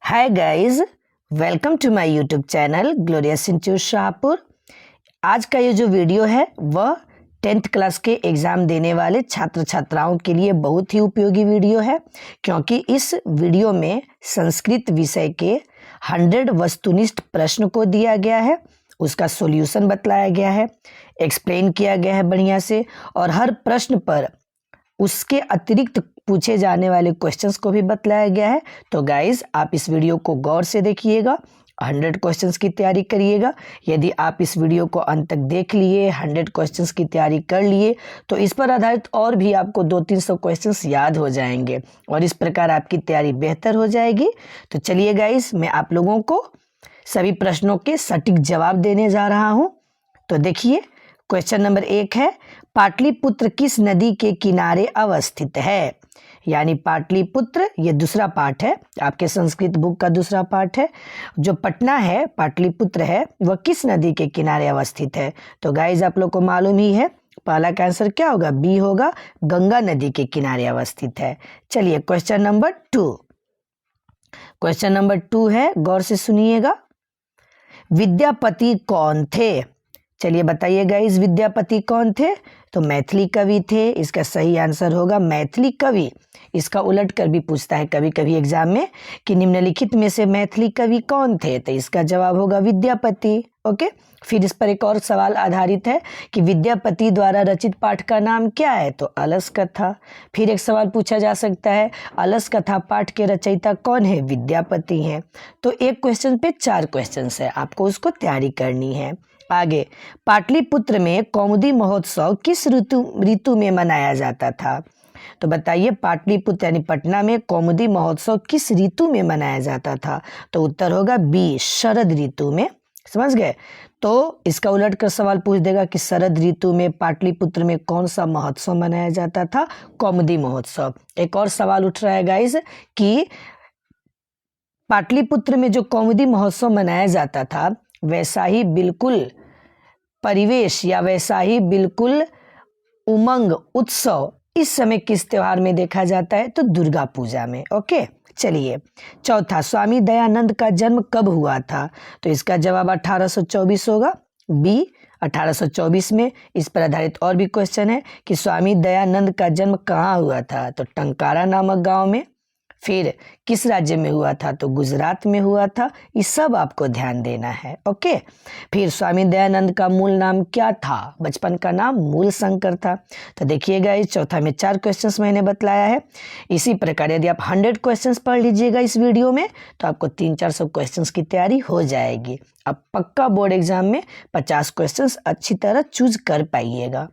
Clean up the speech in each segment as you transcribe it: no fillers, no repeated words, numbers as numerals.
Hi guys, welcome to my YouTube channel glorious institute Shahpur. आज का ये जो वीडियो है वह 10th क्लास के एग्ज़ाम देने वाले छात्र छात्राओं के लिए बहुत ही उपयोगी वीडियो है, क्योंकि इस वीडियो में संस्कृत विषय के 100 वस्तुनिष्ठ प्रश्न को दिया गया है, उसका सॉल्यूशन बतलाया गया है, एक्सप्लेन किया गया है बढ़िया से, और हर प्रश्न पर उसके अतिरिक्त पूछे जाने वाले क्वेश्चंस को भी बतलाया गया है। तो गाइज, आप इस वीडियो को गौर से देखिएगा, 100 क्वेश्चंस की तैयारी करिएगा। यदि आप इस वीडियो को अंत तक देख लिए, 100 क्वेश्चंस की तैयारी कर लिए, तो इस पर आधारित और भी आपको 200-300 क्वेश्चंस याद हो जाएंगे और इस प्रकार आपकी तैयारी बेहतर हो जाएगी। तो चलिए गाइज, मैं आप लोगों को सभी प्रश्नों के सटीक जवाब देने जा रहा हूँ। तो देखिए, क्वेश्चन नंबर 1 है, पाटलिपुत्र किस नदी के किनारे अवस्थित है? यानी पाटलिपुत्र, ये दूसरा पार्ट है, आपके संस्कृत बुक का दूसरा पार्ट है। जो पटना है, पाटलिपुत्र है, वह किस नदी के किनारे अवस्थित है? तो गाइज, आप लोग को मालूम ही है, पहला का आंसर क्या होगा? बी होगा, गंगा नदी के किनारे अवस्थित है। चलिए क्वेश्चन नंबर 2। क्वेश्चन नंबर 2 है, गौर से सुनिएगा। विद्यापति कौन थे? चलिए बताइए गाइस, विद्यापति कौन थे? तो मैथिली कवि थे। इसका सही आंसर होगा मैथिली कवि। इसका उलट कर भी पूछता है कभी कभी एग्जाम में कि निम्नलिखित में से मैथिली कवि कौन थे, तो इसका जवाब होगा विद्यापति। ओके, फिर इस पर एक और सवाल आधारित है कि विद्यापति द्वारा रचित पाठ का नाम क्या है? तो अलस कथा। फिर एक सवाल पूछा जा सकता है, अलस कथा पाठ के रचयिता कौन है? विद्यापति हैं। तो एक क्वेश्चन पे 4 क्वेश्चन है, आपको उसको तैयारी करनी है। आगे, पाटलिपुत्र में कौमुदी महोत्सव किस ऋतु में मनाया जाता था? तो बताइए, पाटलिपुत्र यानी पटना में कौमुदी महोत्सव किस ऋतु में मनाया जाता था? तो उत्तर होगा बी, शरद ऋतु में। समझ गए? तो इसका उलट कर सवाल पूछ देगा कि शरद ऋतु में पाटलिपुत्र में कौन सा महोत्सव मनाया जाता था? कौमुदी महोत्सव। एक और सवाल उठ रहा है गाइस कि पाटलिपुत्र में जो कौमुदी महोत्सव मनाया जाता था, वैसा ही बिल्कुल परिवेश या वैसा ही बिल्कुल उमंग उत्सव इस समय किस त्योहार में देखा जाता है? तो दुर्गा पूजा में। ओके, चलिए चौथा, स्वामी दयानंद का जन्म कब हुआ था? तो इसका जवाब 1824 होगा, बी 1824 में। इस पर आधारित और भी क्वेश्चन है कि स्वामी दयानंद का जन्म कहाँ हुआ था? तो टंकारा नामक गांव में। फिर किस राज्य में हुआ था? तो गुजरात में हुआ था। ये सब आपको ध्यान देना है। ओके, फिर स्वामी दयानंद का मूल नाम क्या था? बचपन का नाम मूल शंकर था। तो देखिएगा, इस चौथा में 4 क्वेश्चंस मैंने बतलाया है। इसी प्रकार यदि आप 100 क्वेश्चंस पढ़ लीजिएगा इस वीडियो में, तो आपको 300-400 क्वेश्चंस की तैयारी हो जाएगी। अब पक्का बोर्ड एग्जाम में 50 क्वेश्चंस अच्छी तरह चूज कर पाइएगा।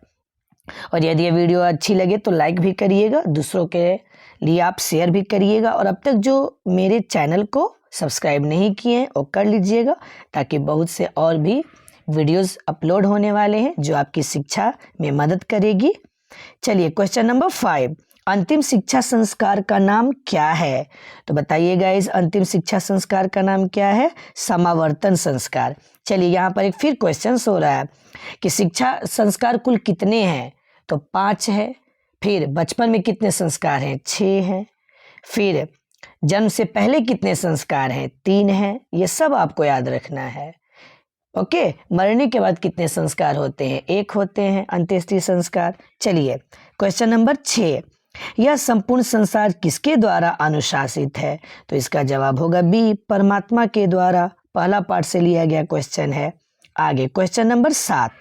और यदि ये वीडियो अच्छी लगे तो लाइक भी करिएगा, दूसरों के लिए आप शेयर भी करिएगा, और अब तक जो मेरे चैनल को सब्सक्राइब नहीं किए हैं वो कर लीजिएगा, ताकि बहुत से और भी वीडियोस अपलोड होने वाले हैं जो आपकी शिक्षा में मदद करेगी। चलिए क्वेश्चन नंबर 5, अंतिम शिक्षा संस्कार का नाम क्या है? तो बताइएगा, इस अंतिम शिक्षा संस्कार का नाम क्या है? समावर्तन संस्कार। चलिए, यहाँ पर एक फिर क्वेश्चन हो रहा है कि शिक्षा संस्कार कुल कितने हैं? तो 5 है। फिर बचपन में कितने संस्कार हैं? 6 हैं। फिर जन्म से पहले कितने संस्कार हैं? 3 हैं। ये सब आपको याद रखना है। ओके, मरने के बाद कितने संस्कार होते हैं? 1 होते हैं, अंत्येष्टि संस्कार। चलिए क्वेश्चन नंबर 6, यह संपूर्ण संसार किसके द्वारा अनुशासित है? तो इसका जवाब होगा बी, परमात्मा के द्वारा। पहला पार्ट से लिया गया क्वेश्चन है। आगे क्वेश्चन नंबर 7,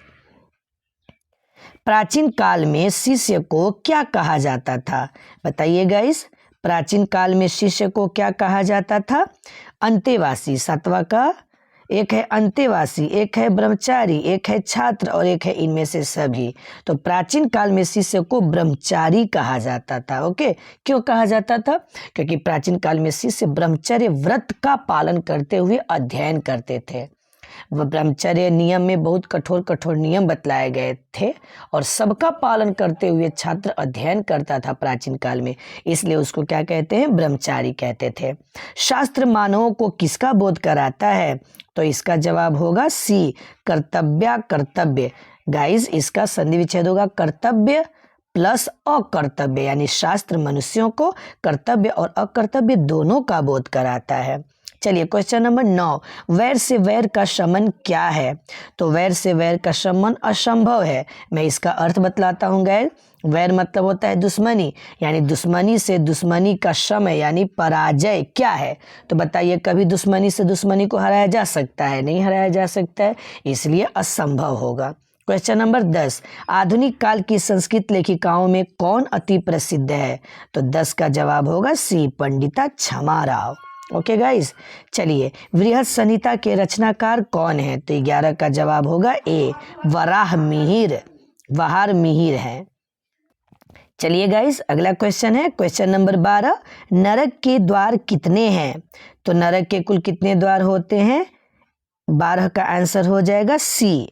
प्राचीन काल में शिष्य को क्या कहा जाता था? बताइएगा, इस प्राचीन काल में शिष्य को क्या कहा जाता था? अंतेवासी। 7वां का एक है अंतेवासी, एक है ब्रह्मचारी, एक है छात्र और एक है इनमें से सभी। तो प्राचीन काल में शिष्य को ब्रह्मचारी कहा जाता था। ओके, क्यों कहा जाता था? क्योंकि प्राचीन काल में शिष्य ब्रह्मचर्य व्रत का पालन करते हुए अध्ययन करते थे। वह ब्रह्मचर्य नियम में बहुत कठोर कठोर नियम बतलाए गए थे और सबका पालन करते हुए छात्र अध्ययन करता था प्राचीन काल में, इसलिए उसको क्या कहते हैं? ब्रह्मचारी कहते थे। शास्त्र मानवों को किसका बोध कराता है? तो इसका जवाब होगा सी, कर्तव्य कर्तव्य। गाइस, इसका संधि विच्छेद होगा कर्तव्य प्लस अकर्तव्य, यानी शास्त्र मनुष्यों को कर्तव्य और अकर्तव्य दोनों का बोध कराता है। चलिए क्वेश्चन नंबर 9, वैर से वैर का शमन क्या है? तो वैर से वैर का शमन असंभव है। मैं इसका अर्थ बतलाता हूँ गैर। वैर मतलब होता है दुश्मनी, यानी दुश्मनी से दुश्मनी का शमन यानी पराजय क्या है? तो बताइए, कभी दुश्मनी से दुश्मनी को हराया जा सकता है? नहीं हराया जा सकता है, इसलिए असंभव होगा। क्वेश्चन नंबर 10, आधुनिक काल की संस्कृत लेखिकाओं में कौन अति प्रसिद्ध है? तो 10 का जवाब होगा सी, पंडिता क्षमा राव। ओके गाइस, चलिए बृहद संहिता के रचनाकार कौन है? तो 11 का जवाब होगा ए, वराह मिहिर, वहार मिहिर है। चलिए गाइस, अगला क्वेश्चन है क्वेश्चन नंबर 12, नरक के द्वार कितने हैं? तो नरक के कुल कितने द्वार होते हैं? 12 का आंसर हो जाएगा सी,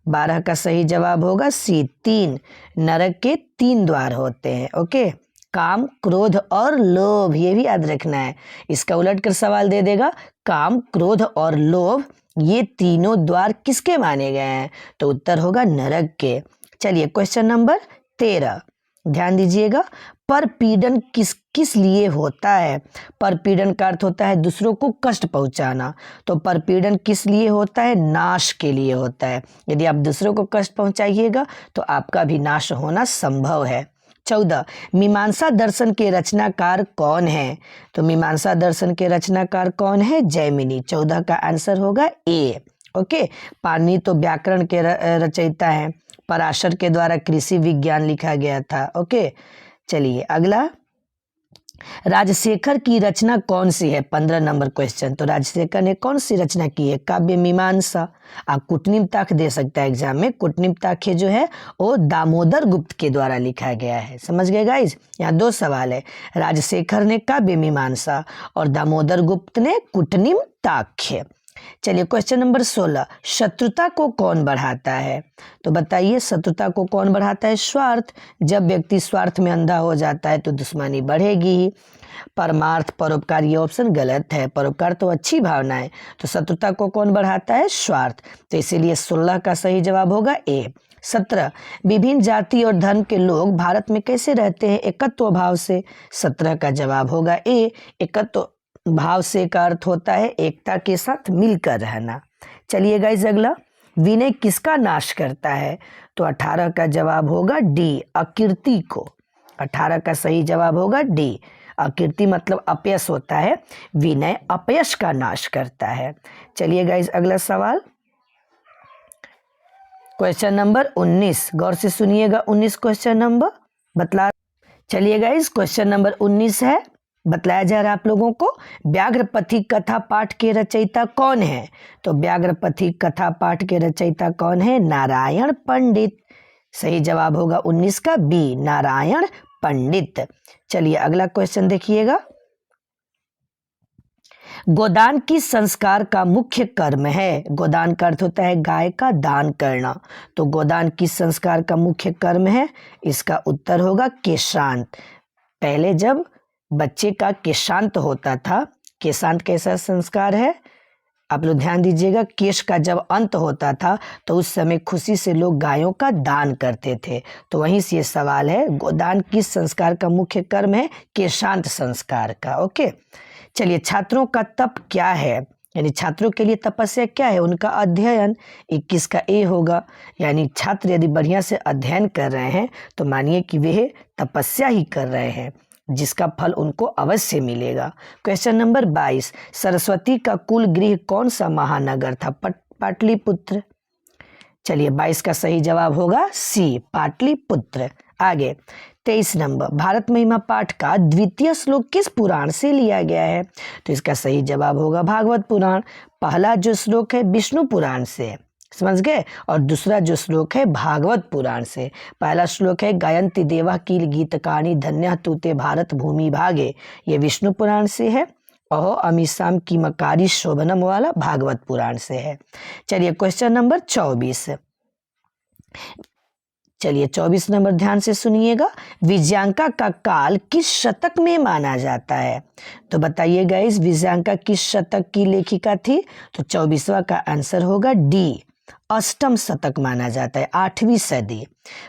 12 का सही जवाब होगा सी, 3। नरक के 3 द्वार होते हैं। ओके, काम, क्रोध और लोभ, ये भी याद रखना है। इसका उलट कर सवाल दे देगा, काम, क्रोध और लोभ ये तीनों द्वार किसके माने गए हैं? तो उत्तर होगा नरक के। चलिए क्वेश्चन नंबर 13, ध्यान दीजिएगा, परपीड़न किस लिए होता है? परपीड़न का अर्थ होता है दूसरों को कष्ट पहुंचाना। तो परपीड़न किस लिए होता है? नाश के लिए होता है। यदि आप दूसरों को कष्ट पहुंचाइएगा तो आपका भी नाश होना संभव है। 14, मीमांसा दर्शन के रचनाकार कौन है? तो मीमांसा दर्शन के रचनाकार कौन है? जैमिनी। 14 का आंसर होगा ए। ओके, पाणिनि तो व्याकरण के रचयिता है, पराशर के द्वारा कृषि विज्ञान लिखा गया था। ओके, चलिए अगला, राजशेखर की रचना कौन सी है? 15 नंबर क्वेश्चन। तो राजशेखर ने कौन सी रचना की है? काव्य मीमांसा। आप कुटनिमताख दे सकता है एग्जाम में। कुटनिमताख जो है वो दामोदर गुप्त के द्वारा लिखा गया है। समझ गए गाइज? यहाँ 2 सवाल है, राजशेखर ने काव्य मीमांसा और दामोदर गुप्त ने कुटनिमताख। चलिए क्वेश्चन नंबर 16, शत्रुता को कौन बढ़ाता है? तो बताइए, शत्रुता को कौन बढ़ाता है? स्वार्थ। जब व्यक्ति स्वार्थ में अंधा हो जाता है तो दुश्मनी बढ़ेगी ही। परमार्थ, परोपकार, ये ऑप्शन गलत है। परोपकार तो अच्छी भावना है, तो शत्रुता को कौन बढ़ाता है? स्वार्थ। तो इसीलिए 16 का सही जवाब होगा ए। 17, विभिन्न जाति और धर्म के लोग भारत में कैसे रहते हैं? एकत्व भाव से। 17 का जवाब होगा ए, एकत्व भाव से का अर्थ होता है एकता के साथ मिलकर रहना। चलिए गाइस, अगला, विनय किसका नाश करता है? तो 18 का जवाब होगा डी, अकीर्ति को। 18 का सही जवाब होगा डी, अकीर्ति मतलब अपयश होता है, विनय अपयश का नाश करता है। चलिए गाइस, अगला सवाल क्वेश्चन नंबर 19, गौर से सुनिएगा। 19 क्वेश्चन नंबर बतला। चलिए गाइस, क्वेश्चन नंबर 19 है, बतलाया जा रहा है आप लोगों को, व्याघ्रपथी कथा पाठ के रचयिता कौन है? तो व्याघ्रपथी कथा पाठ के रचयिता कौन है? नारायण पंडित। सही जवाब होगा 19 का बी, नारायण पंडित। चलिए अगला क्वेश्चन देखिएगा, गोदान किस संस्कार का मुख्य कर्म है? गोदान का अर्थ होता है गाय का दान करना। तो गोदान किस संस्कार का मुख्य कर्म है? इसका उत्तर होगा केशांत। पहले जब बच्चे का केशांत होता था, केशांत कैसा संस्कार है? आप लोग ध्यान दीजिएगा, केश का जब अंत होता था तो उस समय खुशी से लोग गायों का दान करते थे। तो वहीं से ये सवाल है, गोदान किस संस्कार का मुख्य कर्म है? केशांत संस्कार का। ओके, चलिए, छात्रों का तप क्या है? यानी छात्रों के लिए तपस्या क्या है? उनका अध्ययन। 21 का ए होगा, यानी छात्र यदि बढ़िया से अध्ययन कर रहे हैं तो मानिए कि वे तपस्या ही कर रहे हैं, जिसका फल उनको अवश्य मिलेगा। क्वेश्चन नंबर 22, सरस्वती का कुल गृह कौन सा महानगर था? पाटलिपुत्र। चलिए 22 का सही जवाब होगा सी, पाटलिपुत्र। आगे 23 नंबर, भारत महिमा पाठ का द्वितीय श्लोक किस पुराण से लिया गया है? तो इसका सही जवाब होगा भागवत पुराण। पहला जो श्लोक है विष्णु पुराण से, समझ गए, और दूसरा जो श्लोक है भागवत पुराण से। पहला श्लोक है गायन्ति देवा कील गीतकानी धन्य तूते भारत भूमि भागे, ये विष्णु पुराण से है। अहो अमीशाम की मकारी शोभनम वाला भागवत पुराण से है। चलिए क्वेश्चन नंबर 24, चलिए 24 नंबर ध्यान से सुनिएगा, विजयांका का काल किस शतक में माना जाता है? तो बताइएगा, इस विजयांका किस शतक की लेखिका थी? तो 24वां का आंसर होगा डी, अष्टम शतक माना जाता है, 8वीं सदी।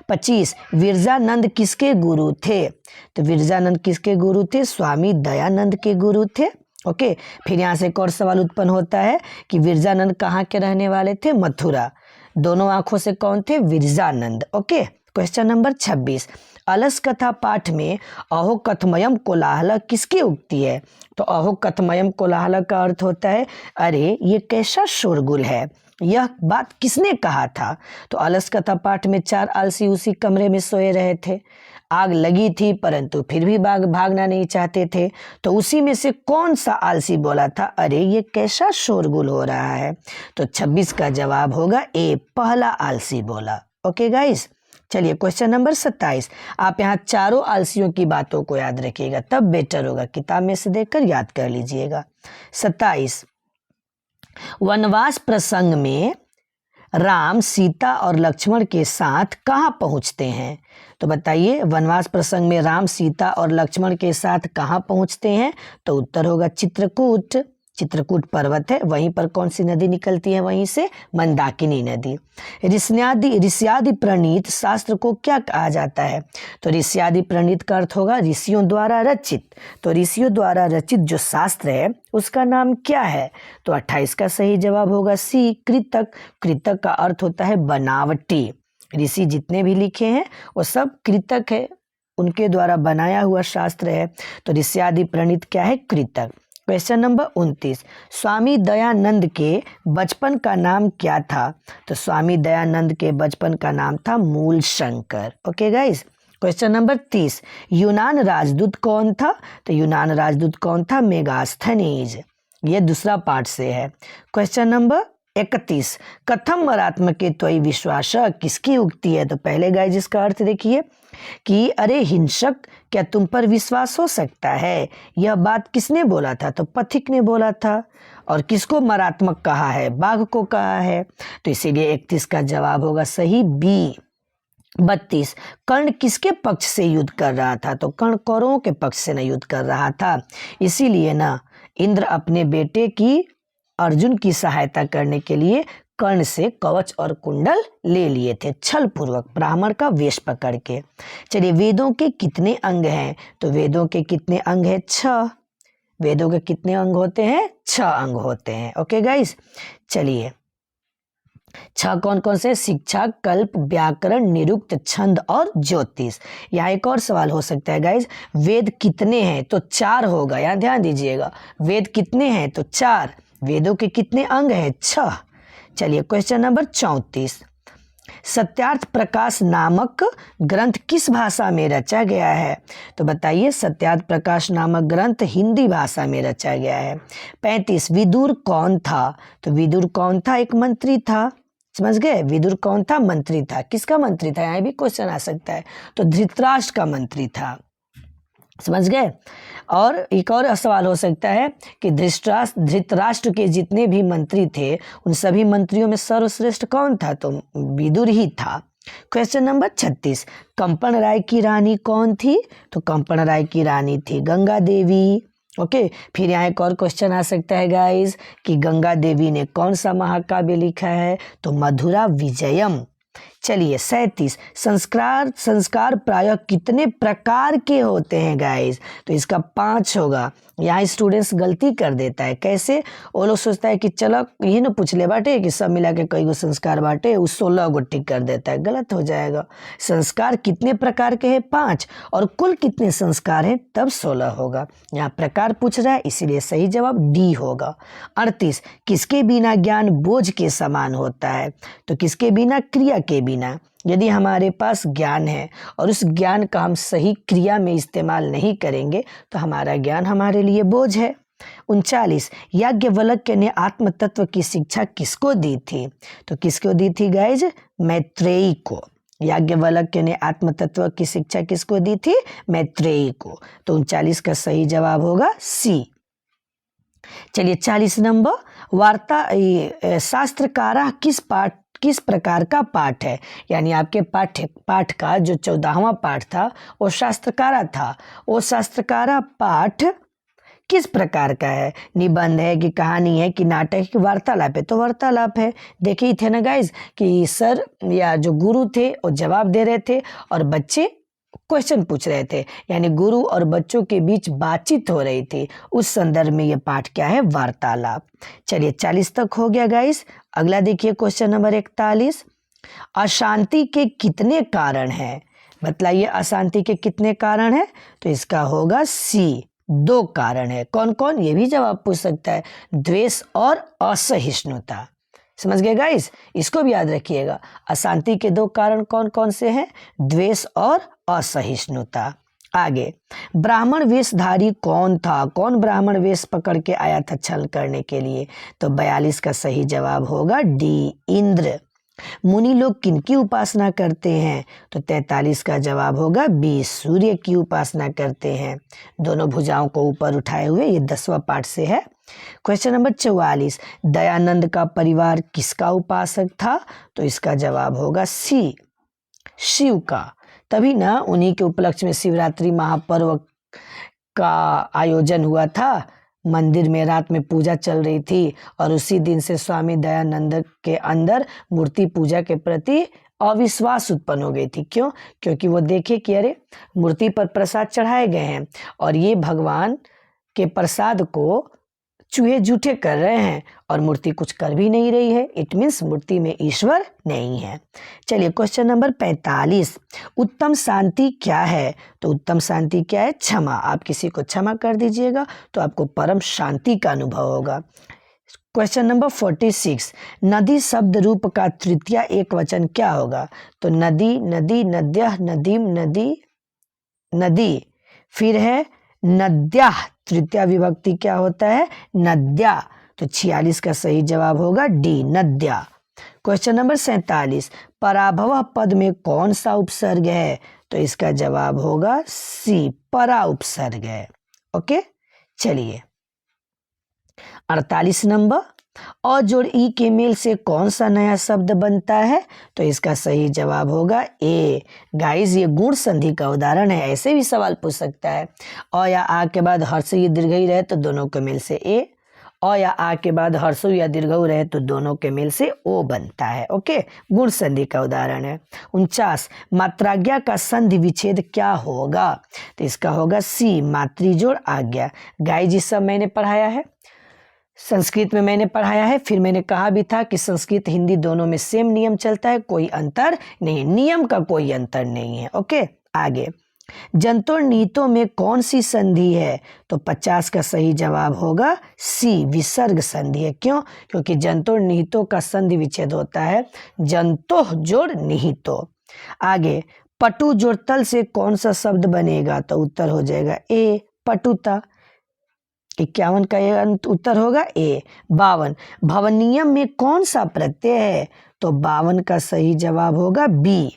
25, विरजानंद किसके गुरु थे? तो विरजानंद किसके गुरु थे? स्वामी दयानंद के गुरु थे। ओके, फिर यहाँ से एक और सवाल उत्पन्न होता है कि विरजानंद कहाँ के रहने वाले थे? मथुरा। दोनों आंखों से कौन थे? विरजानंद। ओके, क्वेश्चन नंबर 26, अलस कथा पाठ में अहो कथमयम कोलाहल किसकी उक्ति है? तो अहो कथमयम कोलाहल का अर्थ होता है अरे ये कैसा शोरगुल है, यह बात किसने कहा था? तो अलस कथा पाठ में 4 आलसी उसी कमरे में सोए रहे थे, आग लगी थी परंतु फिर भी भागना नहीं चाहते थे, तो उसी में से कौन सा आलसी बोला था अरे ये कैसा शोरगुल हो रहा है? तो 26 का जवाब होगा ए, पहला आलसी बोला। ओके गाइस, चलिए क्वेश्चन नंबर 27, आप यहाँ चारों आलसियों की बातों को याद रखिएगा तब बेटर होगा, किताब में से देखकर याद कर लीजिएगा। 27, वनवास प्रसंग में राम सीता और लक्ष्मण के साथ कहाँ पहुँचते हैं? तो बताइए, वनवास प्रसंग में राम सीता और लक्ष्मण के साथ कहाँ पहुँचते हैं? तो उत्तर होगा चित्रकूट। चित्रकूट पर्वत है, वहीं पर कौन सी नदी निकलती है? वहीं से मंदाकिनी नदी। ऋष्यादि प्रणीत शास्त्र को क्या कहा जाता है? तो ऋष्यादि प्रणीत का अर्थ होगा ऋषियों द्वारा रचित। तो ऋषियों द्वारा रचित जो शास्त्र है उसका नाम क्या है? तो 28 का सही जवाब होगा सी, कृतक। कृतक का अर्थ होता है बनावटी। ऋषि जितने भी लिखे हैं वो सब कृतक है, उनके द्वारा बनाया हुआ शास्त्र है। तो ऋष्यादि प्रणीत क्या है? कृतक। क्वेश्चन नंबर 29, स्वामी दयानंद के बचपन का नाम क्या था? तो स्वामी दयानंद के बचपन का नाम था मूल Shankar. Okay guys, question number 30, यूनान राजदूत कौन था? तो यूनान राजदूत कौन था? मेगास्थनीज। ये दूसरा पार्ट से है। क्वेश्चन नंबर 31, कथम मरात्म के त्वयि विश्वास किसकी उक्ति है? तो पहले गाइस इसका अर्थ देखिए कि अरे हिंसक, क्या तुम पर विश्वास हो सकता है? यह बात किसने बोला था? तो पथिक ने बोला था। और किसको मरात्मक कहा है? बाघ को कहा है। तो इसीलिए 31 का जवाब होगा सही बी। 32, कर्ण किसके पक्ष से युद्ध कर रहा था? तो कर्ण कौरवों के पक्ष से न युद्ध कर रहा था, इसीलिए ना इंद्र अपने बेटे की अर्जुन की सहायता करने के लिए कर्ण से कवच और कुंडल ले लिए थे, छल पूर्वक ब्राह्मण का वेश पकड़ के। चलिए, वेदों के कितने अंग हैं? तो वेदों के कितने अंग हैं? 6। वेदों के कितने अंग होते हैं? 6 अंग होते हैं। ओके गाइस, चलिए 6 कौन कौन से? शिक्षा, कल्प, व्याकरण, निरुक्त, छंद और ज्योतिष। यहाँ एक और सवाल हो सकता है गाइस, वेद कितने हैं? तो 4 होगा, यहाँ ध्यान दीजिएगा। वेद कितने हैं? तो 4। वेदों के कितने अंग हैं? 6। चलिए क्वेश्चन नंबर 34, सत्यार्थ प्रकाश नामक ग्रंथ किस भाषा में रचा गया है? तो बताइए, सत्यार्थ प्रकाश नामक ग्रंथ हिंदी भाषा में रचा गया है। 35, विदुर कौन था? तो विदुर कौन था? एक मंत्री था। समझ गए, विदुर कौन था? मंत्री था। किसका मंत्री था? यहाँ भी क्वेश्चन आ सकता है। तो धृतराष्ट्र का मंत्री था। समझ गए। और एक और सवाल हो सकता है कि धृतराष्ट्र के जितने भी मंत्री थे उन सभी मंत्रियों में सर्वश्रेष्ठ कौन था? तो विदुर ही था। क्वेश्चन नंबर 36, कंपन राय की रानी कौन थी? तो कंपन राय की रानी थी गंगा देवी। ओके, फिर यहाँ एक और क्वेश्चन आ सकता है गाइस कि गंगा देवी ने कौन सा महाकाव्य लिखा है? तो मधुरा विजयम। चलिए 37, संस्कार प्रायः कितने प्रकार के होते हैं गाइस? तो इसका 5 होगा। यहाँ स्टूडेंट्स गलती कर देता है। कैसे? वो लोग सोचता है कि चलो ये ना पूछ ले बाटे कि सब मिला के कई गो संस्कार बाटे, उस 16 गो टिक कर देता है, गलत हो जाएगा। संस्कार कितने प्रकार के हैं? 5। और कुल कितने संस्कार हैं? तब 16 होगा। यहाँ प्रकार पूछ रहा है, इसीलिए सही जवाब डी होगा। 38, किसके बिना ज्ञान बोझ के समान होता है? तो किसके बिना? क्रिया के बिना। यदि हमारे पास ज्ञान है और उस ज्ञान का हम सही क्रिया में इस्तेमाल नहीं करेंगे तो हमारा ज्ञान हमारे लिए बोझ है। 39, याज्ञवल्क्य ने आत्म तत्व की शिक्षा किसको दी थी? तो किसको दी थी गाइज? मैत्रेयी को। याज्ञवल्क्य ने आत्म तत्व की शिक्षा किसको दी थी? मैत्रेयी को। तो 39 का सही जवाब होगा सी। चलिए 40 नंबर, वार्ता शास्त्रकारा किस प्रकार का पाठ है? यानी आपके पाठ का जो 14वां पाठ था वो शास्त्रकारा था। वो शास्त्रकारा पाठ किस प्रकार का है? निबंध है कि कहानी है कि नाटक है कि वार्तालाप है? तो वार्तालाप है। देखे ही थे ना गाइज कि सर या जो गुरु थे वो जवाब दे रहे थे और बच्चे क्वेश्चन पूछ रहे थे, यानी गुरु और बच्चों के बीच बातचीत हो रही थी, उस संदर्भ में ये पाठ क्या है, वार्तालाप। चलिए 40 तक हो गया गाइस। अगला देखिए क्वेश्चन नंबर 41, अशांति के कितने कारण हैं? बताइए अशांति के कितने कारण हैं? तो इसका होगा सी, 2 कारण है। कौन कौन, ये भी जवाब पूछ सकता है, द्वेष और असहिष्णुता। समझ गए गाइस, इसको भी याद रखिएगा। अशांति के 2 कारण कौन कौन से हैं? द्वेष और असहिष्णुता। आगे, ब्राह्मण वेशधारी कौन था? कौन ब्राह्मण वेश पकड़ के आया था छल करने के लिए? तो 42 का सही जवाब होगा डी, इंद्र। मुनि लोग किनकी उपासना करते हैं? तो 43 का जवाब होगा बी, सूर्य की उपासना करते हैं, दोनों भुजाओं को ऊपर उठाए हुए। ये 10वां पाठ से है। क्वेश्चन नंबर 44, दयानंद का परिवार किसका उपासक था? तो इसका जवाब होगा सी, शिव का। तभी ना उन्हीं के उपलक्ष्य में शिवरात्रि महापर्व का आयोजन हुआ था। मंदिर में रात में पूजा चल रही थी और उसी दिन से स्वामी दयानंद के अंदर मूर्ति पूजा के प्रति अविश्वास उत्पन्न हो गई थी। क्यों? क्योंकि वो देखे कि अरे मूर्ति पर प्रसाद चढ़ाए गए हैं और ये भगवान के प्रसाद को चूहे जूठे कर रहे हैं और मूर्ति कुछ कर भी नहीं रही है। इट मीन्स मूर्ति में ईश्वर नहीं है। चलिए क्वेश्चन नंबर 45, उत्तम शांति क्या है? तो उत्तम शांति क्या है? क्षमा। आप किसी को क्षमा कर दीजिएगा तो आपको परम शांति का अनुभव होगा। क्वेश्चन नंबर 46, नदी शब्द रूप का तृतीय एक वचन क्या होगा? तो नदी, नदी, नद्यः, नदीम, नदी, नदी। फिर है नद्याः, तृतीय विभक्ति क्या होता है? नद्या। तो 46 का सही जवाब होगा डी, नद्या। क्वेश्चन नंबर 47, पराभव पद में कौन सा उपसर्ग है? तो इसका जवाब होगा सी, परा उपसर्ग है। ओके, चलिए 48 नंबर, और जोड़ ई के मेल से कौन सा नया शब्द बनता है? तो इसका सही जवाब होगा ए। गाइस ये गुण संधि का उदाहरण है, ऐसे भी सवाल पूछ सकता है। अ या आ के बाद हर्ष या दीर्घई रहे तो दोनों के मेल से ए, अ या आ के बाद हर्ष या दीर्घऊ रहे तो दोनों के मेल से ओ बनता है। ओके, गुण संधि का उदाहरण है। 49, मात्राज्ञा का संधि विच्छेद क्या होगा? तो इसका होगा सी, मातृजोड़ आज्ञा। गाइस ये सब मैंने पढ़ाया है, संस्कृत में मैंने पढ़ाया है। फिर मैंने कहा भी था कि संस्कृत हिंदी दोनों में सेम नियम चलता है, कोई अंतर नहीं, नियम का कोई अंतर नहीं है। ओके, आगे, जंतों नीतों में कौन सी संधि है? तो 50 का सही जवाब होगा सी, विसर्ग संधि है। क्यों? क्योंकि जंतों निहितों का संधि विच्छेद होता है जंतों जोड़ निहितों। आगे, पटु जोड़ तल से कौन सा शब्द बनेगा? तो उत्तर हो जाएगा ए, पटुता। 51 का उत्तर होगा ए। 52, भवनियम में कौन सा प्रत्यय है? तो 52 का सही जवाब होगा बी,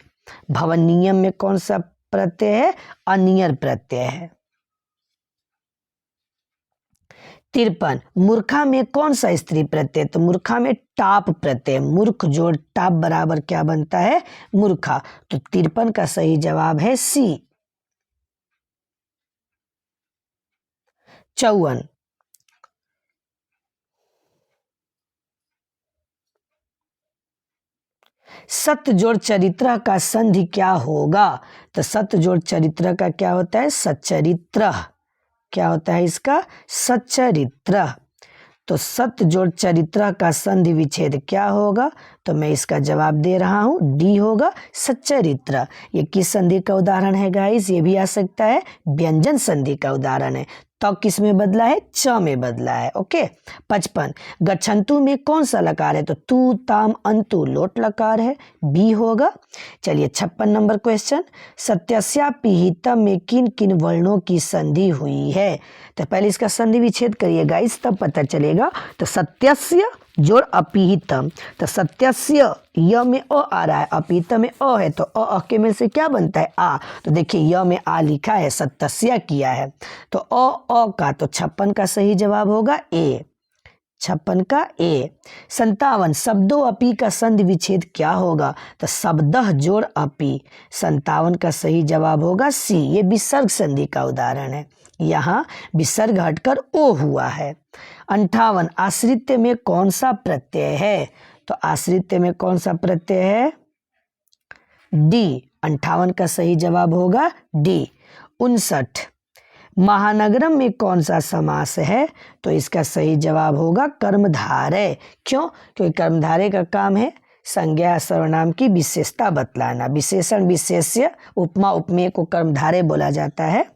भवनियम में कौन सा प्रत्यय है? अनियर प्रत्यय है। 53, मूर्खा में कौन सा स्त्री प्रत्यय? तो मूर्खा में टाप प्रत्यय, मूर्ख जोड़ टाप बराबर क्या बनता है? मूर्खा। तो 53 का सही जवाब है सी। 54, सत्य जोड़ चरित्र का संधि क्या होगा? तो सत्य जोड़ चरित्र का क्या होता है? सच्चरित्र। क्या होता है इसका? सच्चरित्र। तो सत्य जोड़ चरित्र का संधि विच्छेद क्या होगा? तो मैं इसका जवाब दे रहा हूं, डी होगा, सच्चरित्र। ये किस संधि का उदाहरण है गाइस? ये भी आ सकता है, व्यंजन संधि का उदाहरण है। तो किस में बदला है? च में बदला है। ओके, 55, गच्छन्तु में कौन सा लकार है? तो तू ताम अंतु लोट लकार है, बी होगा। चलिए 56 नंबर क्वेश्चन, सत्यस्या पिहितम में किन किन वर्णों की संधि हुई है? तो पहले इसका संधि विच्छेद करिए गाइस, तब पता चलेगा। तो सत्यस्य जोड़ अपिहितम, तो सत्यस्य य में अ आ रहा है, अपिहितम में अ है, तो अ के में से क्या बनता है? आ। तो देखिए य में आ लिखा है, सत्यस्य किया है, तो अ का तो 56 का सही जवाब होगा ए, 56 का ए। 57, शब्दों अपि का संधि विच्छेद क्या होगा? तो शब्दः जोड़ अपि, 57 का सही जवाब होगा सी। ये विसर्ग संधि का उदाहरण है, यहाँ विसर्ग हटकर ओ हुआ है। 58, आश्रित्य में कौन सा प्रत्यय है? तो आश्रित्य में कौन सा प्रत्यय है? डी, 58 का सही जवाब होगा डी 59। महानगरम में कौन सा समास है? तो इसका सही जवाब होगा कर्मधारय। क्यों? क्योंकि कर्मधारय का काम है संज्ञा सर्वनाम की विशेषता बतलाना। विशेषण विशेष्य उपमा उपमेय को कर्मधारय बोला जाता है।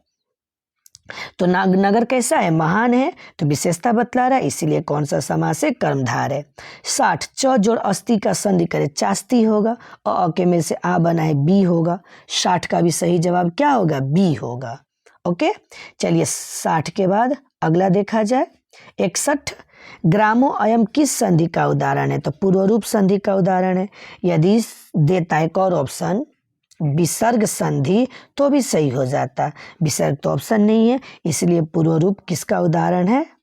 तो नगर कैसा है? महान है, तो विशेषता बतला रहा है, इसीलिए कौन सा समास है? कर्मधारय। 60 च जोड़ अस्ति का संधि करे चास्ती होगा और अ के में से आ बना है बी होगा। 60 का भी सही जवाब क्या होगा? बी होगा। ओके, चलिए 60 के बाद अगला देखा जाए। 61 ग्रामो अयम किस संधि का उदाहरण है? तो पूर्वरूप संधि का उदाहरण है। यदि देता है एक और ऑप्शन विसर्ग संधि तो भी सही हो जाता। विसर्ग तो ऑप्शन नहीं है, इसलिए पूर्वरूप किसका उदाहरण है?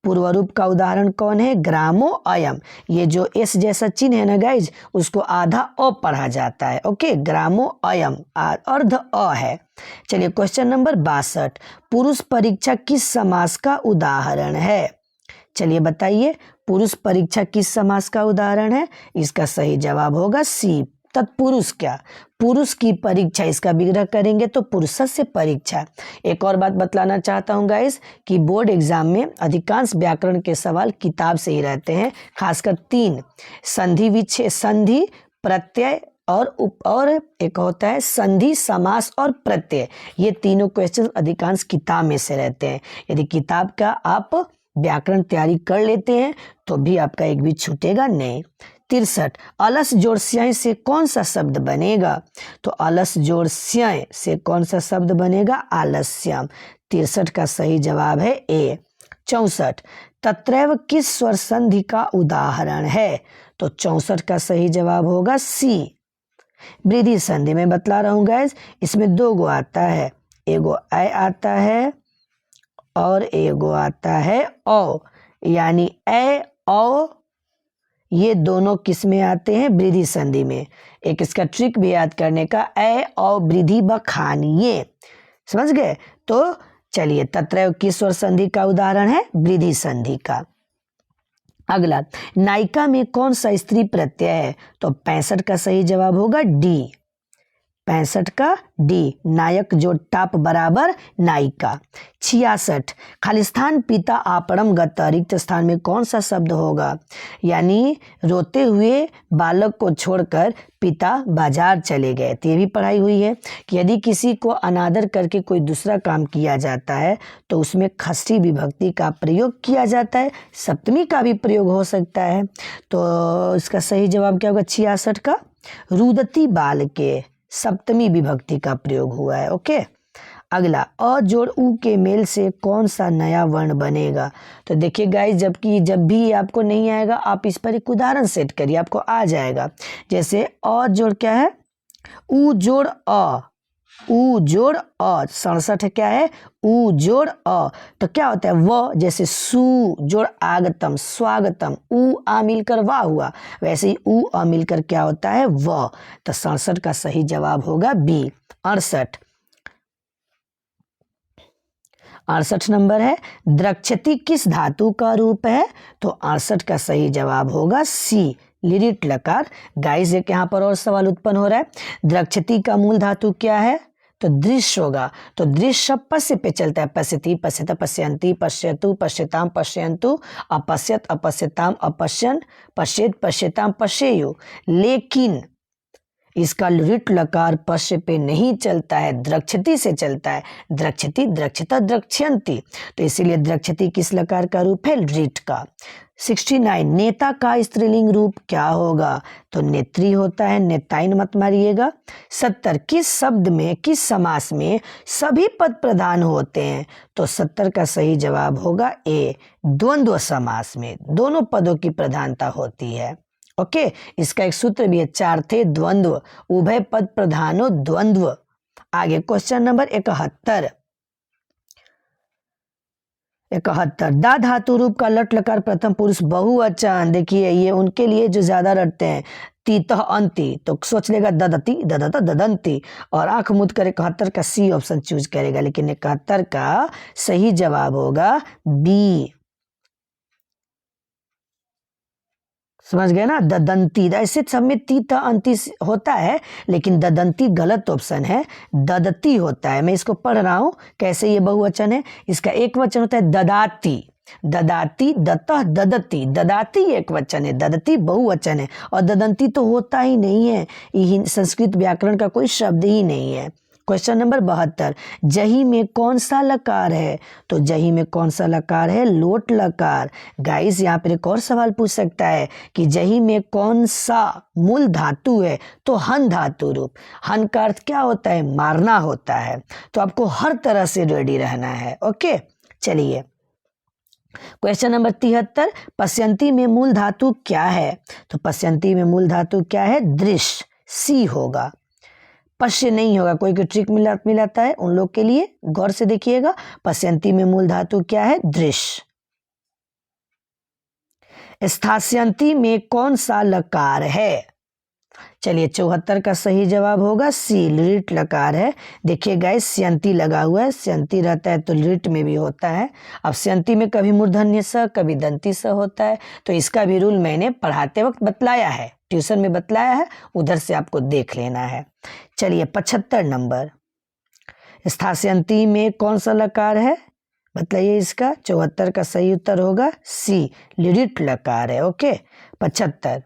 पूर्वरूप का उदाहरण कौन है? ग्रामो अयम। ये जो एस जैसा चिन्ह है ना गाइज, उसको आधा अ पढ़ा जाता है। ओके, ग्रामो अयम अर्ध अ है। चलिए क्वेश्चन नंबर 62 पुरुष परीक्षा किस समास का उदाहरण है? चलिए बताइए, पुरुष परीक्षा किस समास का उदाहरण है? इसका सही जवाब होगा सी तत्पुरुष। क्या? पुरुष की परीक्षा, इसका विग्रह करेंगे तो पुरुषस्य परीक्षा। एक और बात बतलाना चाहता हूँ गाइस कि बोर्ड एग्जाम में अधिकांश व्याकरण के सवाल किताब से ही रहते हैं, खासकर 3 संधि विच्छेद, संधि प्रत्यय और एक होता है संधि समास और प्रत्यय। ये तीनों क्वेश्चन अधिकांश किताब में से रहते हैं। यदि किताब का आप व्याकरण तैयारी कर लेते हैं तो भी आपका एक भी छूटेगा नहीं। 63 अलस जोड़ स्याय से कौन सा शब्द बनेगा? तो अलस जोड़ स्याय से कौन सा शब्द बनेगा? आलस्यम। 63 का सही जवाब है ए। 64 तत्रैव किस स्वर संधि का उदाहरण है? तो 64 का सही जवाब होगा सी वृद्धि संधि। में बतला रहा हूँ गैस, इसमें 2 गो आता है, एगो ऐ आता है और एगो आता है औ, यानी ऐ औ ये दोनों किस में आते हैं? वृद्धि संधि में। एक इसका ट्रिक भी याद करने का, ऐ औ वृद्धि बखानिए, समझ गए? तो चलिए तत्रैव किस स्वर संधि का उदाहरण है? वृद्धि संधि का। अगला नायिका में कौन सा स्त्री प्रत्यय है? तो 65 का सही जवाब होगा डी। 65 का डी, नायक जो टाप बराबर नायिका। 66 खालिस्तान पिता आपणम गत रिक्त स्थान में कौन सा शब्द होगा? यानी रोते हुए बालक को छोड़कर पिता बाजार चले गए। तो ये भी पढ़ाई हुई है कि यदि किसी को अनादर करके कोई दूसरा काम किया जाता है तो उसमें षष्ठी विभक्ति का प्रयोग किया जाता है, सप्तमी का भी प्रयोग हो सकता है। तो इसका सही जवाब क्या होगा? 66 का रुदती बाल के सप्तमी विभक्ति का प्रयोग हुआ है। ओके, अगला अ जोड़ उ के मेल से कौन सा नया वर्ण बनेगा? तो देखिए गाइस, जब भी आपको नहीं आएगा आप इस पर एक उदाहरण सेट करिए, आपको आ जाएगा। जैसे अ जोड़ क्या है? उ जोड़ अ, उ जोड़ अ। 67 क्या है? उ जोड़ अ। तो क्या होता है? व जैसे सु जोड़ आगतम स्वागतम, उ आ मिलकर वाह हुआ, वैसे ही उ आ मिलकर क्या होता है? व। तो 67 का सही जवाब होगा बी। 68 नंबर है द्रक्षति किस धातु का रूप है? तो 68 का सही जवाब होगा सी लिरिट लकार। गाइस एक यहाँ पर और सवाल उत्पन्न हो रहा है, द्रक्षति का मूल धातु क्या है? तो दृश्य होगा। तो दृश्य पश्य पे चलता है, पश्यति पश्यत पश्यन्ति पश्यतु पश्यताम पश्यन्तु, अपश्यत अपश्यताम अपश्यन, पश्येत पश्यताम पश्येयु। लेकिन इसका लिट लकार पश्य पे नहीं चलता है, द्रक्षति से चलता है। द्रक्षति द्रक्षता द्रक्ष्यन्ति, तो इसीलिए द्रक्षति किस लकार का रूप है? लिट का। 69 नेता का स्त्रीलिंग रूप क्या होगा? तो नेत्री होता है, नेताइन मत मारिएगा। 70 किस शब्द में, किस समास में सभी पद प्रधान होते हैं? तो 70 का सही जवाब होगा ए द्वंद्व समास में दोनों पदों की प्रधानता होती है। ओके, इसका एक सूत्र भी है, 4 थे द्वंद्व, उभय पद प्रधानो द्वंद्व। आगे क्वेश्चन नंबर 71 दा धातु रूप का लट लकार प्रथम पुरुष बहुवचन। देखिए ये उनके लिए जो ज्यादा रटते हैं, तीतः अंति, तो सोच लेगा ददती ददत ददंती, और आंख मूंद कर 71 का सी ऑप्शन चूज करेगा, लेकिन 71 का सही जवाब होगा बी समझ गए ना। ददंती, ऐसे सब में ती त अंति होता है, लेकिन ददंती गलत ऑप्शन है, ददती होता है। मैं इसको पढ़ रहा हूँ कैसे, ये बहुवचन है, इसका एक वचन होता है ददाती, ददाती, दतः, ददती। ददाती एक वचन है, ददती बहुवचन है, और ददंती तो होता ही नहीं है, ये संस्कृत व्याकरण का कोई शब्द ही नहीं है। क्वेश्चन नंबर 72, जही में कौन सा लकार है? तो जही में कौन सा लकार है? लोट लकार। गाइस यहाँ पर एक और सवाल पूछ सकता है कि जही में कौन सा मूल धातु है? तो हन धातु रूप। हन का अर्थ क्या होता है? मारना होता है। तो आपको हर तरह से रेडी रहना है। ओके, चलिए क्वेश्चन नंबर 73, पश्यंती में मूल धातु क्या है? तो पश्यंती में मूल धातु क्या है? दृश्य, सी होगा, पश्य नहीं होगा। कोई कोई ट्रिक मिलाता है, उन लोग के लिए गौर से देखिएगा। पश्यंती में मूल धातु क्या है? दृश्य। स्थास्यंती में कौन सा लकार है? चलिए 74 का सही जवाब होगा सी, लिट लकार है। देखिए गाइस, स्यंती लगा हुआ है, स्यंती रहता है तो लिट में भी होता है। अब स्यंती में कभी मूर्धन्य स, कभी दंती स होता है, तो इसका भी रूल मैंने पढ़ाते वक्त बतलाया है, ट्यूशन में बतलाया है, उधर से आपको देख लेना है। चलिए 75 नंबर, स्थास्यंती में कौन सा लकार है? बताइए इसका। 74 का सही उत्तर होगा सी, लिट लकार है। ओके, 75।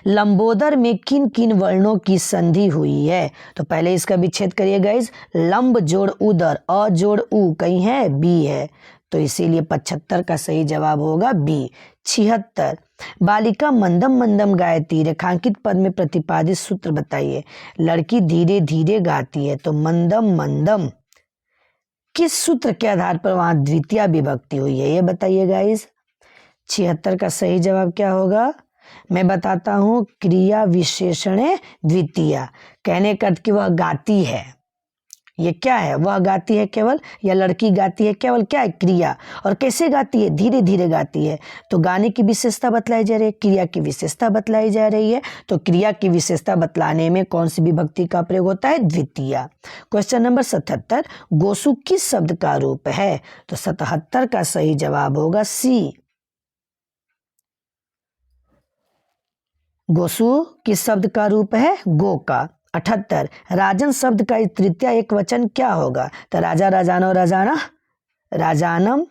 लंबोदर में किन किन वर्णों की संधि हुई है? तो पहले इसका विच्छेद करिए गाइस। लंब जोड़ उदर, अ जोड़ उ कहीं है? बी है, तो इसीलिए 75 का सही जवाब होगा बी। 76, बालिका मंदम मंदम गायती, रेखांकित पद में प्रतिपादित सूत्र बताइए। लड़की धीरे धीरे गाती है, तो मंदम मंदम किस सूत्र के आधार पर वहां द्वितीय विभक्ति हुई है, ये बताइए गाइस। 76 का सही जवाब क्या होगा? मैं बताता हूं, क्रिया विशेषणे द्वितीय। कहने का अर्थ कि वह गाती है, ये क्या है? वह गाती है केवल, या लड़की गाती है केवल, क्या है? क्रिया। और कैसे गाती है? धीरे धीरे गाती है, तो गाने की विशेषता बतलाई जा रही है, क्रिया की विशेषता बतलाई जा रही है। तो क्रिया की विशेषता बतलाने में कौन सी विभक्ति का प्रयोग होता है? द्वितीय। क्वेश्चन नंबर 77, गोसु किस शब्द का रूप है? तो 77 का सही जवाब होगा सी, गोसु किस शब्द का रूप है? गो का। 78, राजन शब्द का तृतीय एक वचन क्या होगा? तो राजा, राजानो, राजाना, राजानम,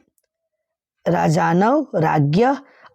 राजानव, राज्ञ।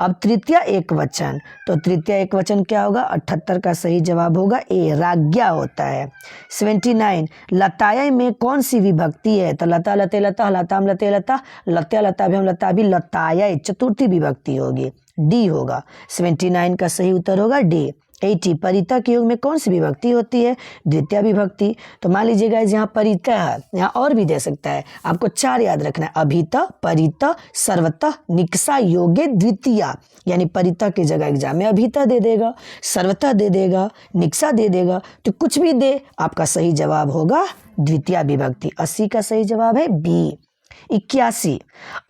अब तृतीय एक वचन, तो तृतीय एक वचन क्या होगा? 78 का सही जवाब होगा ए, राज्ञा होता है। 79, लताय में कौन सी विभक्ति है? तो लता, लते, लता, लताम, लते, लता, लत्या, लताभ्यम, लता भी, लताय चतुर्थी विभक्ति होगी, डी होगा। 79 का सही उत्तर होगा डी। 80, परिता के योग में कौन सी विभक्ति होती है? द्वितीय विभक्ति। तो मान लीजिएगा यहाँ परिता है, यहाँ और भी दे सकता है, आपको 4 याद रखना है, अभिता, परिता, सर्वतः, निक्सा, योगे, द्वितीय। यानी परिता की जगह एग्जाम में अभिता दे देगा, सर्वतः दे देगा, निक्सा दे देगा, तो कुछ भी दे, आपका सही जवाब होगा द्वितीय विभक्ति। 80 का सही जवाब है बी। 81,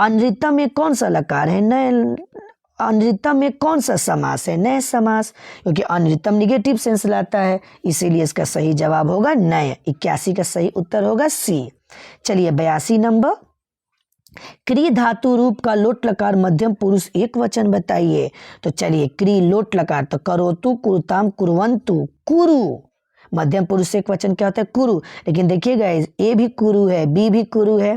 अनृता में कौन सा लकार है? नए। अनृतम में कौन सा समास है? नए समास, क्योंकि अनृतम निगेटिव सेंस लाता है, इसीलिए इसका सही जवाब होगा नए। 81 का सही उत्तर होगा सी। चलिए 82 नंबर, क्री धातु रूप का लोट लकार मध्यम पुरुष एक वचन बताइए। तो चलिए क्री लोट लकार, तो करोतु, कुरुताम, कुर्वन्तु, कुरु। मध्यम पुरुष एक वचन क्या होता है? कुरु। लेकिन देखिएगा, ए भी कुरु है, बी भी कुरु है,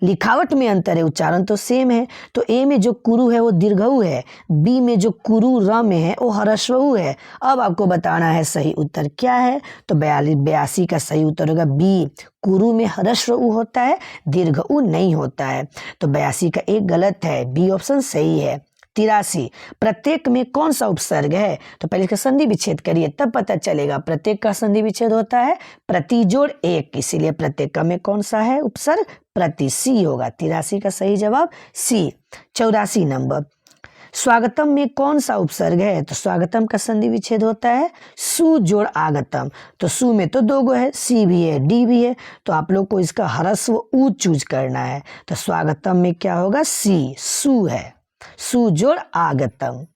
लिखावट में अंतर है, उच्चारण तो सेम है। तो ए में जो कुरु है वो दीर्घऊ है, बी में जो कुरु र में है वो ह्रस्वऊ है। अब आपको बताना है सही उत्तर क्या है। तो 82 का सही उत्तर होगा बी, कुरु में ह्रस्वऊ होता है, दीर्घऊ नहीं होता है। तो 82 का एक गलत है, बी ऑप्शन सही है। 83, प्रत्येक में कौन सा उपसर्ग है? तो पहले इसका संधि विच्छेद करिए, तब पता चलेगा। प्रत्येक का संधि विच्छेद होता है प्रति जोड़ एक, इसीलिए प्रत्येक में कौन सा है उपसर्ग? प्रति, सी होगा। 83 का सही जवाब सी। 84 नंबर, स्वागतम में कौन सा उपसर्ग है? तो स्वागतम का संधि विच्छेद होता है सु जोड़ आगतम, तो सु में तो 2 गो है, सी भी है, डी भी है, तो आप लोग को इसका ह्रस्व उ चूज करना है। तो स्वागतम में क्या होगा? सी, सु है, सु जोड़ आगतम।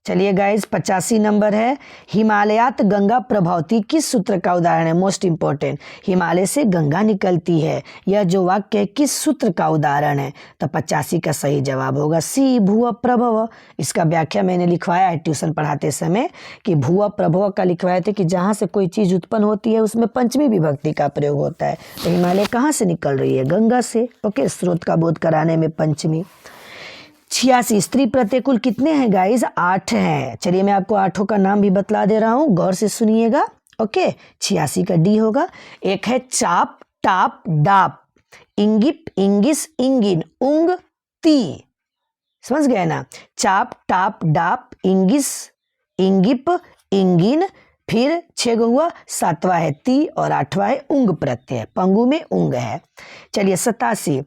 चलिए गाइज 85 नंबर है, हिमालयात गंगा प्रभवती किस सूत्र का उदाहरण है? मोस्ट इंपॉर्टेंट, हिमालय से गंगा निकलती है, यह जो वाक्य है किस सूत्र का उदाहरण है? तो 85 का सही जवाब होगा सी, भूव प्रभव। इसका व्याख्या मैंने लिखवाया है ट्यूशन पढ़ाते समय कि भूव प्रभव का लिखवाए थे कि जहाँ से कोई चीज़ उत्पन्न होती है उसमें पंचमी विभक्ति का प्रयोग होता है। तो हिमालय कहाँ से निकल रही है? गंगा से। ओके, स्रोत का बोध कराने में पंचमी। 86, स्त्री प्रत्यय कुल कितने हैं गाइज? 8 हैं। चलिए मैं आपको 8 का नाम भी बतला दे रहा हूँ, गौर से सुनिएगा। ओके, 86 का डी होगा। एक है चाप, टाप, डाप, इंगिप, इंगिस, इंगिन, उंग, ती। समझ गए ना? चाप, टाप, डाप, इंगिस, इंगिप, इंगिन, फिर 6 हुआ, 7वां है ती और 8वां है उंग प्रत्यय, पंगु में उंग है। चलिए 87,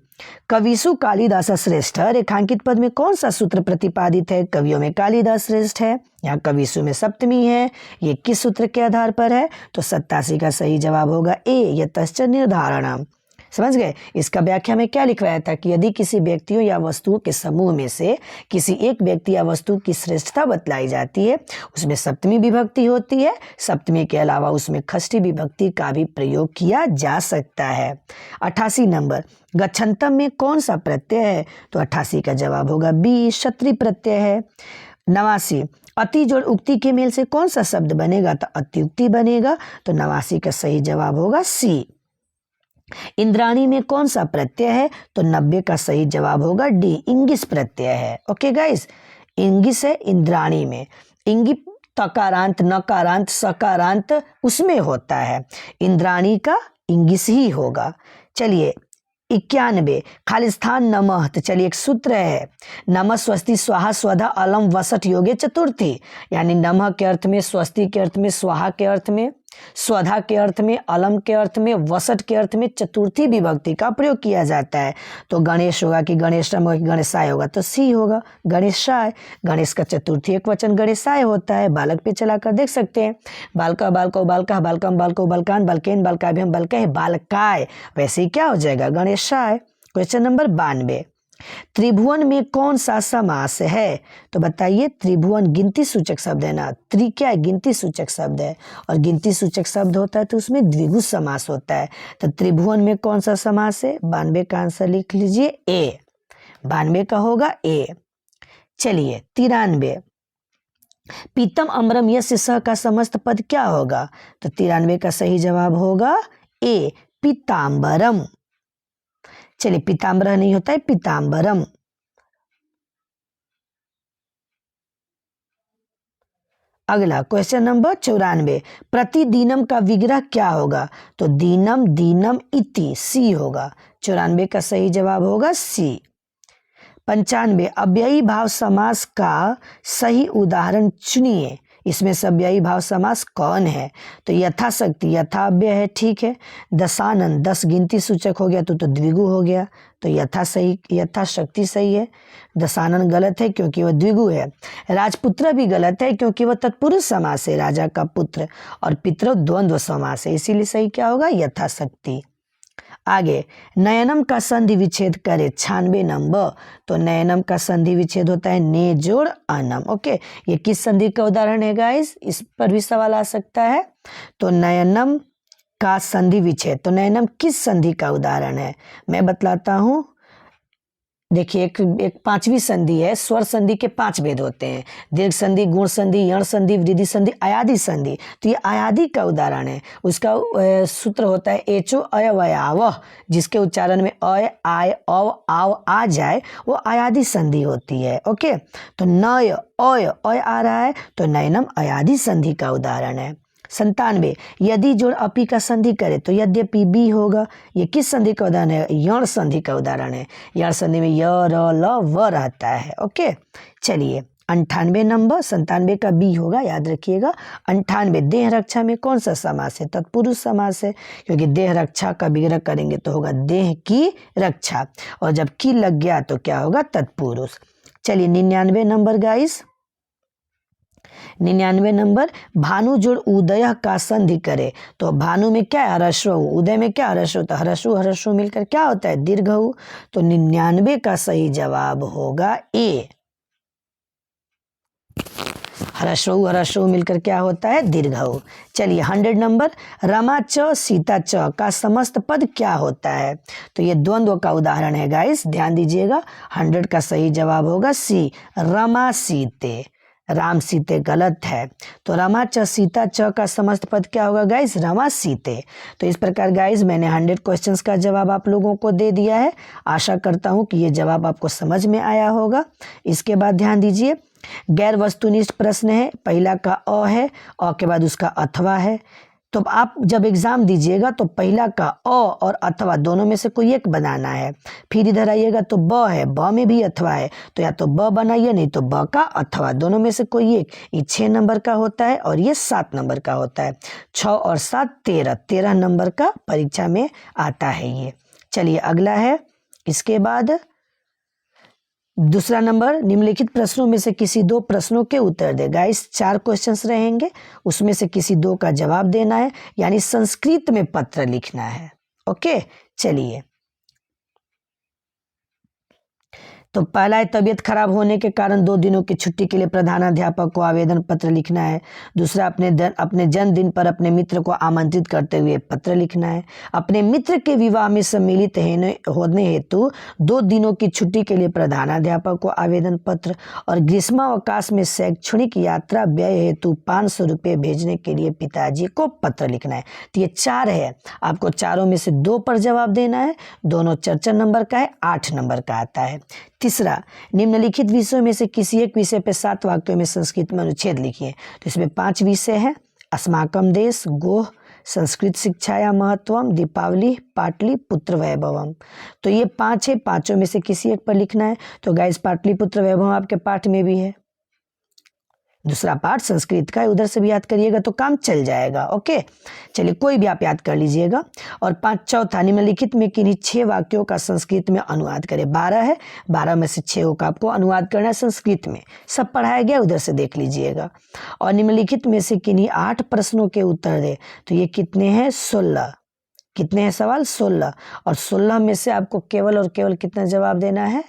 कविसु कालिदास श्रेष्ठ, रेखांकित पद में कौन सा सूत्र प्रतिपादित है? कवियों में कालिदास श्रेष्ठ है, यहाँ कविसु में सप्तमी है, ये किस सूत्र के आधार पर है? तो 87 का सही जवाब होगा ए, यतश्च निर्धारणम। समझ गए? इसका व्याख्या में क्या लिखवाया था कि यदि किसी व्यक्तियों या वस्तुओं के समूह में से किसी एक व्यक्ति या वस्तु की श्रेष्ठता बतलाई जाती है, उसमें सप्तमी विभक्ति होती है, सप्तमी के अलावा उसमें षष्ठी विभक्ति का भी प्रयोग किया जा सकता है। 88 नंबर, गच्छन्तम में कौन सा प्रत्यय है? तो 88 का जवाब होगा बी, क्षत्रि प्रत्यय है। 89, अति जोड़ उक्ति के मेल से कौन सा शब्द बनेगा? तो अत्युक्ति बनेगा। तो 89 का सही जवाब होगा सी। इंद्राणी में कौन सा प्रत्यय है? तो 90 का सही जवाब होगा डी, इंगिस प्रत्यय है। ओके गाइस, इंगिस है इंद्राणी में। इंगि तकारांत, नकारांत, सकारांत उसमें होता है, इंद्राणी का इंगिस ही होगा। चलिए 91, खालिस्तान नमः। तो चलिए एक सूत्र है, नमः स्वस्ति स्वाहा स्वधा अलम वसठ योगे चतुर्थी, यानी नमः के अर्थ में, स्वस्ति के अर्थ में, स्वाहा के अर्थ में, स्वधा के अर्थ में, अलम के अर्थ में, वसठ के अर्थ में चतुर्थी विभक्ति का प्रयोग किया जाता है। तो गणेश होगा कि गणेशम होगा कि गणेशाय होगा? तो सी होगा, गणेशाय। गणेश का चतुर्थी एक वचन गणेशाय होता है। बालक पे चलाकर देख सकते हैं, बालका बालको बालका, बालकम बालको बालकान, बालकेन बालकाभ्यम बालकः बालकाय, वैसे ही क्या हो जाएगा? गणेशाय। क्वेश्चन नंबर 92, त्रिभुवन में कौन सा समास है? तो बताइए, त्रिभुवन गिनती सूचक शब्द है ना, त्रि क्या है? गिनती सूचक शब्द है, और गिनती सूचक शब्द होता है तो उसमें द्विगु समास होता है। तो त्रिभुवन में कौन सा समास है? 92 का आंसर लिख लीजिए ए, 92 का होगा ए। चलिए 93, पीतम अमरम यस्य सह का समस्त पद क्या होगा? तो 93 का सही जवाब होगा ए, पीताम्बरम। चलिए पीताम्बर नहीं होता है, पीताम्बरम। अगला क्वेश्चन नंबर 94, प्रतिदिनम का विग्रह क्या होगा? तो दीनम, दीनम इति, सी होगा। 94 का सही जवाब होगा सी। 95, अव्ययी भाव समास का सही उदाहरण चुनिए। इसमें से अव्ययी भाव समास कौन है? तो यथाशक्ति, यथा अव्यय है, ठीक है। दशानन, 10 गिनती सूचक हो गया तो द्विगु हो गया, तो यथा सही, यथाशक्ति सही है। दशानन गलत है क्योंकि वह द्विगु है। राजपुत्र भी गलत है क्योंकि वह तत्पुरुष समास है, राजा का पुत्र, और पितृ द्वंद्व समास है, इसीलिए सही क्या होगा? यथाशक्ति। आगे, नयनम का संधि विच्छेद करे, 96 नंबर। तो नयनम का संधि विच्छेद होता है ने जोड़ अनम। ओके, ये किस संधि का उदाहरण है गाइस? इस पर भी सवाल आ सकता है। तो नयनम का संधि विच्छेद, तो नयनम किस संधि का उदाहरण है? मैं बतलाता हूँ। देखिए, एक 5वीं संधि है, स्वर संधि के 5 भेद होते हैं, दीर्घ संधि, गुण संधि, यण संधि, वृद्धि संधि, अयादि संधि। तो ये अयादि का उदाहरण है। उसका सूत्र होता है एचो अयवयावह, जिसके उच्चारण में अय, आय, अव, आव आ जाए वो अयादि संधि होती है। ओके, तो नय, अय, अय आ रहा है तो नयनम अयादि संधि का उदाहरण है। 97, यदि जोड़ अपी का संधि करे तो यद्यपि बी होगा। ये किस संधि का उदाहरण है? यण संधि का उदाहरण है। यण संधि में य, र, ल, व रहता है। ओके, चलिए 98 नंबर, 97 का बी होगा, याद रखिएगा। 98, देह रक्षा में कौन सा समास है? तत्पुरुष समास है, क्योंकि देह रक्षा का विग्रह करेंगे तो होगा देह की रक्षा, और जब की लग गया तो क्या होगा? तत्पुरुष। चलिए 99 नंबर गाइस, 99 नंबर, भानु जोड़ उदय का संधि करे। तो भानु में क्या है? ह्रस्व, उदय में क्या ह्रस्व होता है? ह्रस्व ह्रस्व मिलकर क्या होता है? दीर्घ। तो 99 का सही जवाब होगा ए। हरस्व मिलकर क्या होता है, दीर्घऊ। चलिए 100 नंबर, रमा च सीता च का समस्त पद क्या होता है? तो ये द्वंद्व का उदाहरण है गाइस, ध्यान दीजिएगा। 100 का सही जवाब होगा सी, रमा सीते। राम सीते गलत है, तो रमा च सीता च का समस्त पद क्या होगा गाइस, रमा सीते। तो इस प्रकार गाइस मैंने 100 क्वेश्चंस का जवाब आप लोगों को दे दिया है। आशा करता हूँ कि ये जवाब आपको समझ में आया होगा। इसके बाद ध्यान दीजिए, गैर वस्तुनिष्ठ प्रश्न है। पहला का अ है, अ के बाद उसका अथवा है। तो आप जब एग्जाम दीजिएगा तो पहला का अ और अथवा दोनों में से कोई एक बनाना है। फिर इधर आइएगा तो ब है, ब में भी अथवा है, तो या तो ब बनाइए नहीं तो ब का अथवा, दोनों में से कोई एक। ये 6 नंबर का होता है और ये 7 नंबर का होता है। 6 और 7 13 नंबर का परीक्षा में आता है ये। चलिए अगला है, इसके बाद दूसरा नंबर, निम्नलिखित प्रश्नों में से किसी 2 प्रश्नों के उत्तर दे। गाइस 4 क्वेश्चंस रहेंगे, उसमें से किसी 2 का जवाब देना है, यानी संस्कृत में पत्र लिखना है। ओके, चलिए। तो पहला है, तबीयत खराब होने के कारण 2 दिनों की छुट्टी के लिए प्रधानाध्यापक को आवेदन पत्र लिखना है। दूसरा, अपने जन्मदिन पर अपने मित्र को आमंत्रित करते हुए पत्र लिखना है। अपने मित्र के विवाह में सम्मिलित होने हेतु 2 दिनों की छुट्टी के लिए प्रधानाध्यापक को आवेदन पत्र, और ग्रीष्मावकाश में शैक्षणिक यात्रा व्यय हेतु 500 रुपये भेजने के लिए पिताजी को पत्र लिखना है। तो ये 4 है, आपको चारों में से 2 पर जवाब देना है। दोनों 4 नंबर का है, 8 नंबर का आता है। तीसरा, निम्नलिखित विषयों में से किसी एक विषय पे 7 वाक्यों में संस्कृत में अनुच्छेद लिखिए। तो इसमें 5 विषय है, अस्माकं देश, गोह, संस्कृत शिक्षाया महत्वम, दीपावली, पाटलिपुत्र वैभवम। तो ये 5 है, 5 में से किसी एक पर लिखना है। तो गाइस पाटलिपुत्र वैभवम आपके पाठ में भी है, दूसरा पार्ट संस्कृत का है, उधर से भी याद करिएगा तो काम चल जाएगा। ओके, चलिए कोई भी आप याद कर लीजिएगा। और 5 चौथा, निम्नलिखित में किन्हीं 6 वाक्यों का संस्कृत में अनुवाद करें। 12 है, 12 में से 6 का आपको अनुवाद करना है संस्कृत में, सब पढ़ाया गया, उधर से देख लीजिएगा। और निम्नलिखित में से किन्हीं 8 प्रश्नों के उत्तर दे। तो ये कितने हैं, 16। कितने हैं सवाल, 16। और 16 में से आपको केवल और केवल कितना जवाब देना है,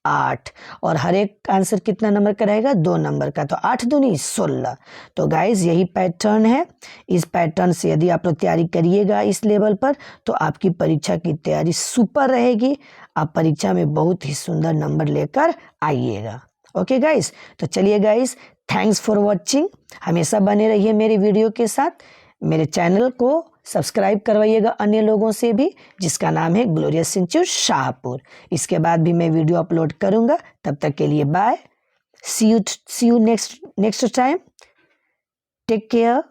8। और हर एक आंसर कितना नंबर का रहेगा, 2 नंबर का। तो 8 दूनी 16। तो गाइज यही पैटर्न है। इस पैटर्न से यदि आप लोग तैयारी करिएगा इस लेवल पर, तो आपकी परीक्षा की तैयारी सुपर रहेगी। आप परीक्षा में बहुत ही सुंदर नंबर लेकर आइएगा। ओके गाइज, तो चलिए गाइज, थैंक्स फॉर वॉचिंग। हमेशा बने रहिए मेरी वीडियो के साथ। मेरे चैनल को सब्सक्राइब करवाइएगा अन्य लोगों से भी, जिसका नाम है ग्लोरियस इंस्टीट्यूट शाहपुर। इसके बाद भी मैं वीडियो अपलोड करूंगा। तब तक के लिए bye, see you next time, take care.